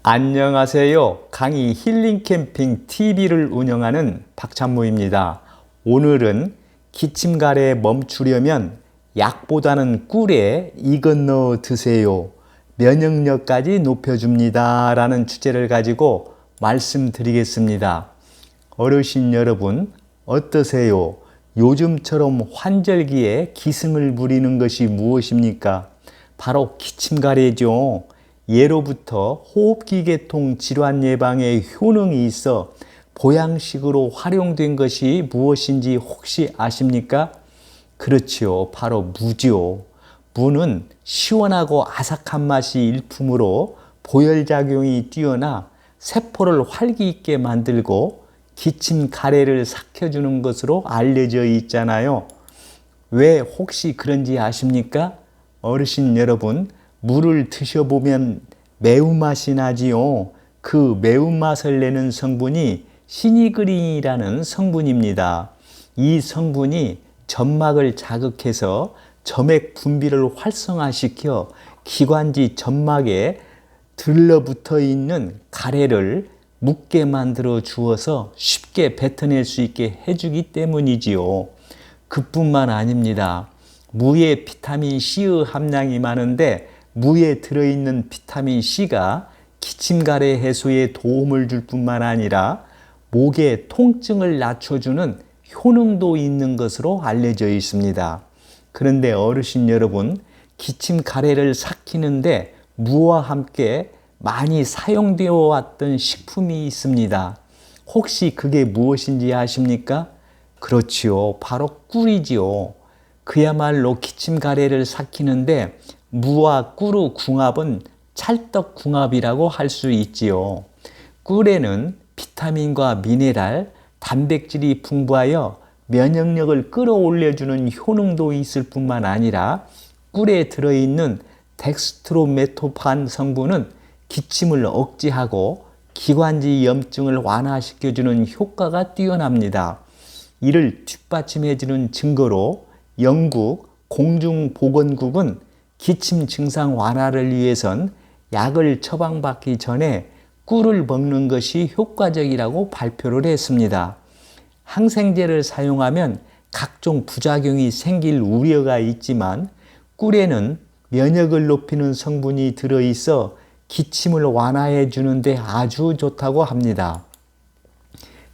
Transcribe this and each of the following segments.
안녕하세요. 강의 힐링 캠핑 TV를 운영하는 박찬모입니다. 오늘은 기침 가래에 멈추려면 약보다는 꿀에 이것 넣어 드세요. 면역력까지 높여줍니다. 라는 주제를 가지고 말씀드리겠습니다. 어르신 여러분, 어떠세요? 요즘처럼 환절기에 기승을 부리는 것이 무엇입니까? 바로 기침 가래죠. 예로부터 호흡기 계통 질환 예방에 효능이 있어 보양식으로 활용된 것이 무엇인지 혹시 아십니까? 그렇지요. 바로 무지요. 무는 시원하고 아삭한 맛이 일품으로 보혈작용이 뛰어나 세포를 활기 있게 만들고 기침 가래를 삭혀주는 것으로 알려져 있잖아요. 왜 혹시 그런지 아십니까? 어르신 여러분, 물을 드셔보면 매운맛이 나지요. 그 매운맛을 내는 성분이 시니그린이라는 성분입니다. 이 성분이 점막을 자극해서 점액 분비를 활성화시켜 기관지 점막에 들러붙어 있는 가래를 묻게 만들어 주어서 쉽게 뱉어낼 수 있게 해주기 때문이지요. 그뿐만 아닙니다. 무에 비타민 C의 함량이 많은데 무에 들어있는 비타민 C가 기침 가래 해소에 도움을 줄 뿐만 아니라 목의 통증을 낮춰주는 효능도 있는 것으로 알려져 있습니다. 그런데 어르신 여러분, 기침 가래를 삭히는데 무와 함께 많이 사용되어 왔던 식품이 있습니다. 혹시 그게 무엇인지 아십니까? 그렇지요. 바로 꿀이지요. 그야말로 기침 가래를 삭히는데 무와 꿀의 궁합은 찰떡궁합이라고 할 수 있지요. 꿀에는 비타민과 미네랄, 단백질이 풍부하여 면역력을 끌어올려주는 효능도 있을 뿐만 아니라 꿀에 들어있는 덱스트로메토판 성분은 기침을 억제하고 기관지 염증을 완화시켜주는 효과가 뛰어납니다. 이를 뒷받침해주는 증거로 영국 공중보건국은 기침 증상 완화를 위해선 약을 처방받기 전에 꿀을 먹는 것이 효과적이라고 발표를 했습니다. 항생제를 사용하면 각종 부작용이 생길 우려가 있지만 꿀에는 면역을 높이는 성분이 들어있어 기침을 완화해 주는데 아주 좋다고 합니다.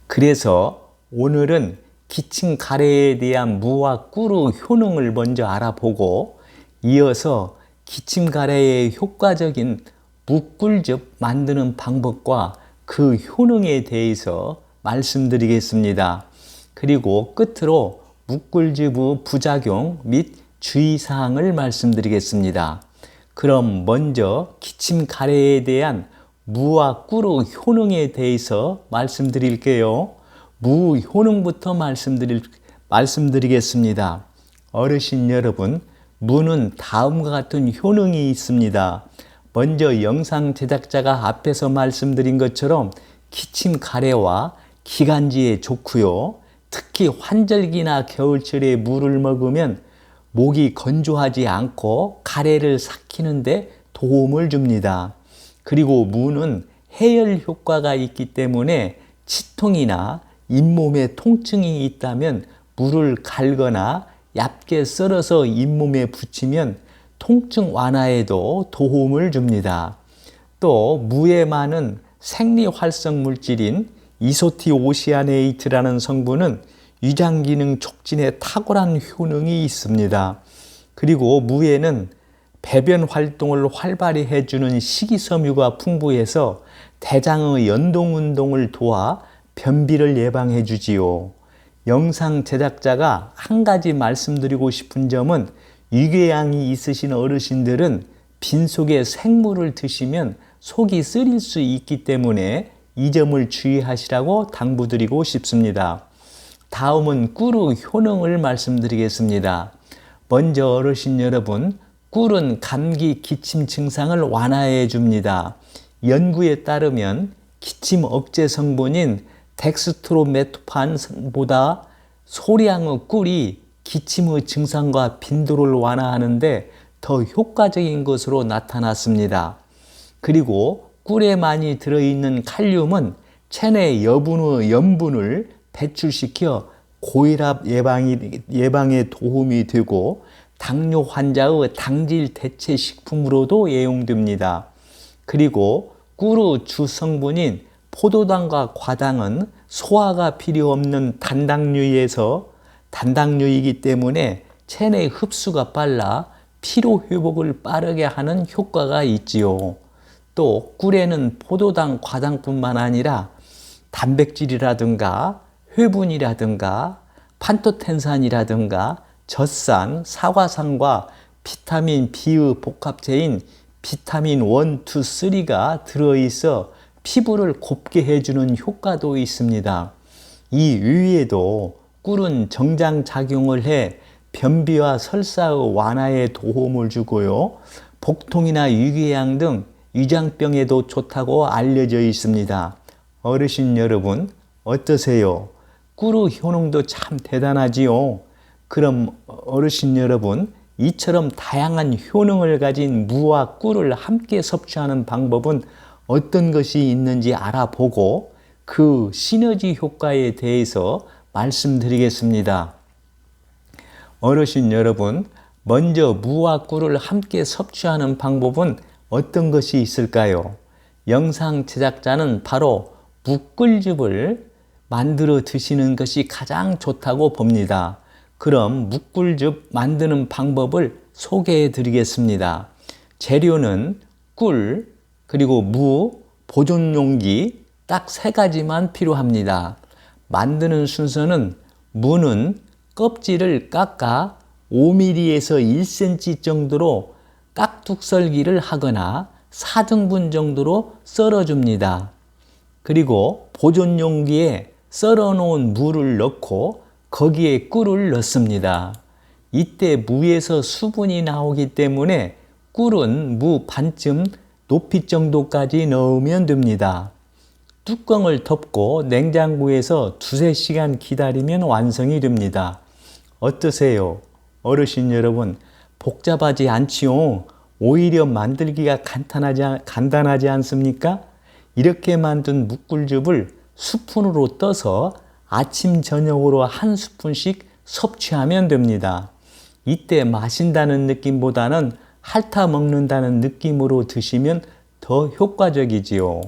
그래서 오늘은 기침 가래에 대한 무와 꿀의 효능을 먼저 알아보고 이어서 기침 가래에 효과적인 무꿀즙 만드는 방법과 그 효능에 대해서 말씀드리겠습니다. 그리고 끝으로 무꿀즙의 부작용 및 주의사항을 말씀드리겠습니다. 그럼 먼저 기침 가래에 대한 무와 꿀의 효능에 대해서 말씀드릴게요. 무 효능부터 말씀드리겠습니다. 어르신 여러분, 무는 다음과 같은 효능이 있습니다. 먼저 영상 제작자가 앞에서 말씀드린 것처럼 기침 가래와 기관지에 좋고요. 특히 환절기나 겨울철에 무를 먹으면 목이 건조하지 않고 가래를 삭히는데 도움을 줍니다. 그리고 무는 해열 효과가 있기 때문에 치통이나 잇몸에 통증이 있다면 무를 갈거나 얇게 썰어서 잇몸에 붙이면 통증 완화에도 도움을 줍니다. 또 무에 많은 생리활성 물질인 이소티오시아네이트라는 성분은 위장기능 촉진에 탁월한 효능이 있습니다. 그리고 무에는 배변 활동을 활발히 해주는 식이섬유가 풍부해서 대장의 연동운동을 도와 변비를 예방해 주지요. 영상 제작자가 한 가지 말씀드리고 싶은 점은 위궤양이 있으신 어르신들은 빈속에 생물을 드시면 속이 쓰릴 수 있기 때문에 이 점을 주의하시라고 당부드리고 싶습니다. 다음은 꿀의 효능을 말씀드리겠습니다. 먼저 어르신 여러분, 꿀은 감기 기침 증상을 완화해 줍니다. 연구에 따르면 기침 억제 성분인 덱스트로메토판보다 소량의 꿀이 기침의 증상과 빈도를 완화하는데 더 효과적인 것으로 나타났습니다. 그리고 꿀에 많이 들어있는 칼륨은 체내 여분의 염분을 배출시켜 고혈압 예방에 도움이 되고 당뇨 환자의 당질 대체 식품으로도 애용됩니다. 그리고 꿀의 주 성분인 포도당과 과당은 소화가 필요 없는 단당류이기 때문에 체내 흡수가 빨라 피로 회복을 빠르게 하는 효과가 있지요. 또 꿀에는 포도당, 과당뿐만 아니라 단백질이라든가 회분이라든가 판토텐산이라든가 젖산, 사과산과 비타민 B의 복합체인 비타민 1, 2, 3가 들어있어 피부를 곱게 해주는 효과도 있습니다. 이 위에도 꿀은 정장작용을 해 변비와 설사의 완화에 도움을 주고요. 복통이나 위궤양 등 위장병에도 좋다고 알려져 있습니다. 어르신 여러분, 어떠세요? 꿀의 효능도 참 대단하지요. 그럼 어르신 여러분, 이처럼 다양한 효능을 가진 무와 꿀을 함께 섭취하는 방법은 어떤 것이 있는지 알아보고 그 시너지 효과에 대해서 말씀드리겠습니다. 어르신 여러분, 먼저 무와 꿀을 함께 섭취하는 방법은 어떤 것이 있을까요? 영상 제작자는 바로 무꿀즙을 만들어 드시는 것이 가장 좋다고 봅니다. 그럼 무꿀즙 만드는 방법을 소개해 드리겠습니다. 재료는 꿀, 그리고 무, 보존용기 딱 3가지만 필요합니다. 만드는 순서는 무는 껍질을 깎아 5mm에서 1cm 정도로 깍둑썰기를 하거나 4등분 정도로 썰어줍니다. 그리고 보존용기에 썰어놓은 무를 넣고 거기에 꿀을 넣습니다. 이때 무에서 수분이 나오기 때문에 꿀은 무 반쯤 높이 정도까지 넣으면 됩니다. 뚜껑을 덮고 냉장고에서 2-3시간 기다리면 완성이 됩니다. 어떠세요? 어르신 여러분, 복잡하지 않지요? 오히려 만들기가 간단하지 않습니까? 이렇게 만든 무꿀즙을 스푼으로 떠서 아침 저녁으로 1스푼씩 섭취하면 됩니다. 이때 마신다는 느낌보다는 핥아 먹는다는 느낌으로 드시면 더 효과적이지요.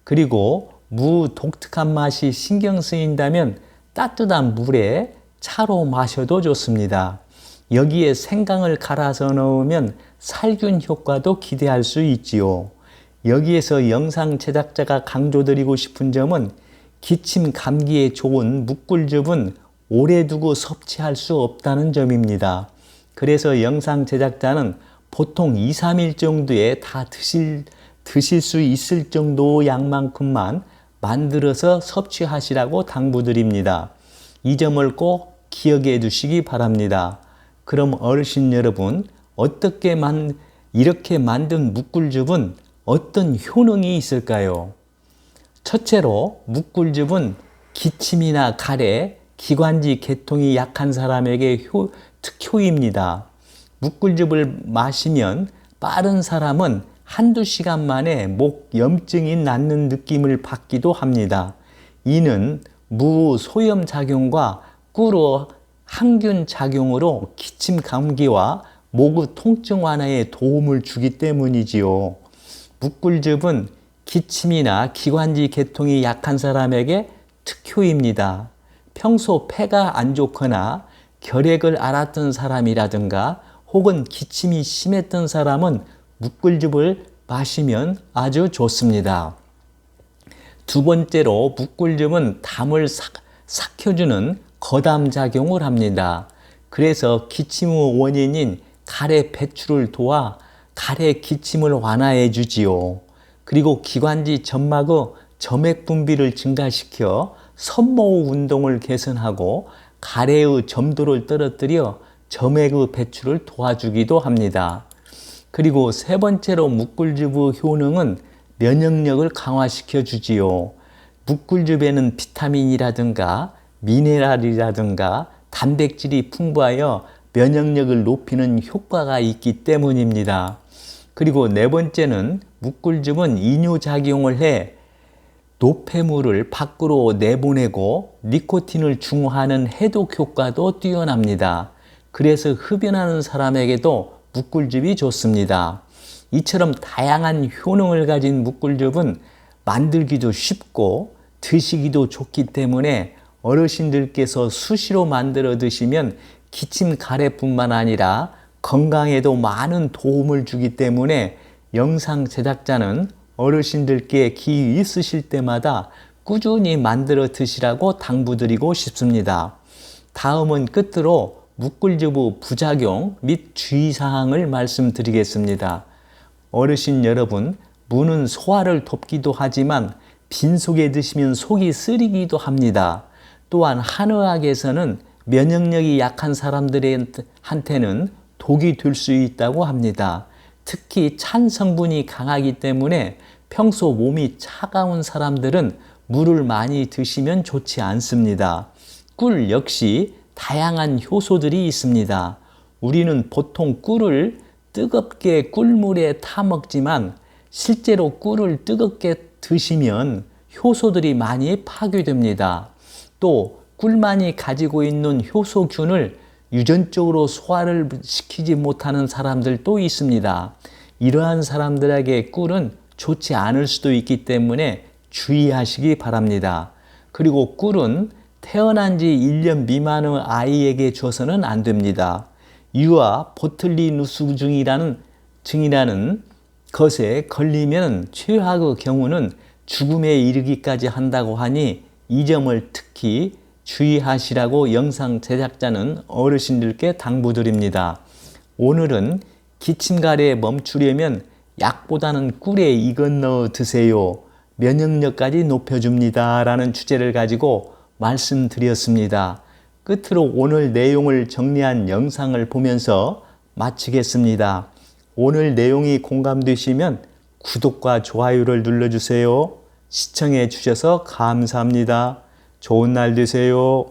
그리고 무 독특한 맛이 신경 쓰인다면 따뜻한 물에 차로 마셔도 좋습니다. 여기에 생강을 갈아서 넣으면 살균 효과도 기대할 수 있지요. 여기에서 영상 제작자가 강조드리고 싶은 점은 기침 감기에 좋은 무꿀즙은 오래 두고 섭취할 수 없다는 점입니다. 그래서 영상 제작자는 보통 2-3일 정도에 다 드실 수 있을 정도 양만큼만 만들어서 섭취하시라고 당부드립니다. 이 점을 꼭 기억해 두시기 바랍니다. 그럼 어르신 여러분, 이렇게 만든 무꿀즙은 어떤 효능이 있을까요? 첫째로 무꿀즙은 기침이나 가래, 기관지 계통이 약한 사람에게 특효입니다. 무꿀즙을 마시면 빠른 사람은 1-2시간 만에 목 염증이 낫는 느낌을 받기도 합니다. 이는 무 소염 작용과 꿀의 항균 작용으로 기침 감기와 목의 통증 완화에 도움을 주기 때문이지요. 무꿀즙은 기침이나 기관지 계통이 약한 사람에게 특효입니다. 평소 폐가 안 좋거나 결핵을 앓았던 사람이라든가 혹은 기침이 심했던 사람은 무꿀즙을 마시면 아주 좋습니다. 두 번째로 무꿀즙은 담을 삭혀주는 거담 작용을 합니다. 그래서 기침의 원인인 가래 배출을 도와 가래 기침을 완화해 주지요. 그리고 기관지 점막의 점액 분비를 증가시켜 섬모의 운동을 개선하고 가래의 점도를 떨어뜨려 점액의 배출을 도와주기도 합니다. 그리고 세 번째로 무꿀즙의 효능은 면역력을 강화시켜 주지요. 무꿀즙에는 비타민이라든가 미네랄이라든가 단백질이 풍부하여 면역력을 높이는 효과가 있기 때문입니다. 그리고 네 번째는 묵꿀즙은 이뇨작용을 해 노폐물을 밖으로 내보내고 니코틴을 중화하는 해독 효과도 뛰어납니다. 그래서 흡연하는 사람에게도 묵꿀즙이 좋습니다. 이처럼 다양한 효능을 가진 묵꿀즙은 만들기도 쉽고 드시기도 좋기 때문에 어르신들께서 수시로 만들어 드시면 기침 가래뿐만 아니라 건강에도 많은 도움을 주기 때문에 영상 제작자는 어르신들께 기회 있으실 때마다 꾸준히 만들어 드시라고 당부드리고 싶습니다. 다음은 끝으로 묵꿀즙의 부작용 및 주의사항을 말씀드리겠습니다. 어르신 여러분, 무는 소화를 돕기도 하지만 빈속에 드시면 속이 쓰리기도 합니다. 또한 한의학에서는 면역력이 약한 사람들한테는 독이 될 수 있다고 합니다. 특히 찬 성분이 강하기 때문에 평소 몸이 차가운 사람들은 물을 많이 드시면 좋지 않습니다. 꿀 역시 다양한 효소들이 있습니다. 우리는 보통 꿀을 뜨겁게 꿀물에 타 먹지만 실제로 꿀을 뜨겁게 드시면 효소들이 많이 파괴됩니다. 또 꿀만이 가지고 있는 효소균을 유전적으로 소화를 시키지 못하는 사람들도 있습니다. 이러한 사람들에게 꿀은 좋지 않을 수도 있기 때문에 주의하시기 바랍니다. 그리고 꿀은 태어난 지 1년 미만의 아이에게 줘서는 안 됩니다. 유아 보틀리누스증이라는 것에 걸리면 최악의 경우는 죽음에 이르기까지 한다고 하니 이 점을 특히 주의하시라고 영상 제작자는 어르신들께 당부드립니다. 오늘은 기침가래에 멈추려면 약보다는 꿀에 이것 넣어 드세요. 면역력까지 높여줍니다. 라는 주제를 가지고 말씀드렸습니다. 끝으로 오늘 내용을 정리한 영상을 보면서 마치겠습니다. 오늘 내용이 공감되시면 구독과 좋아요를 눌러주세요. 시청해 주셔서 감사합니다. 좋은 날 되세요.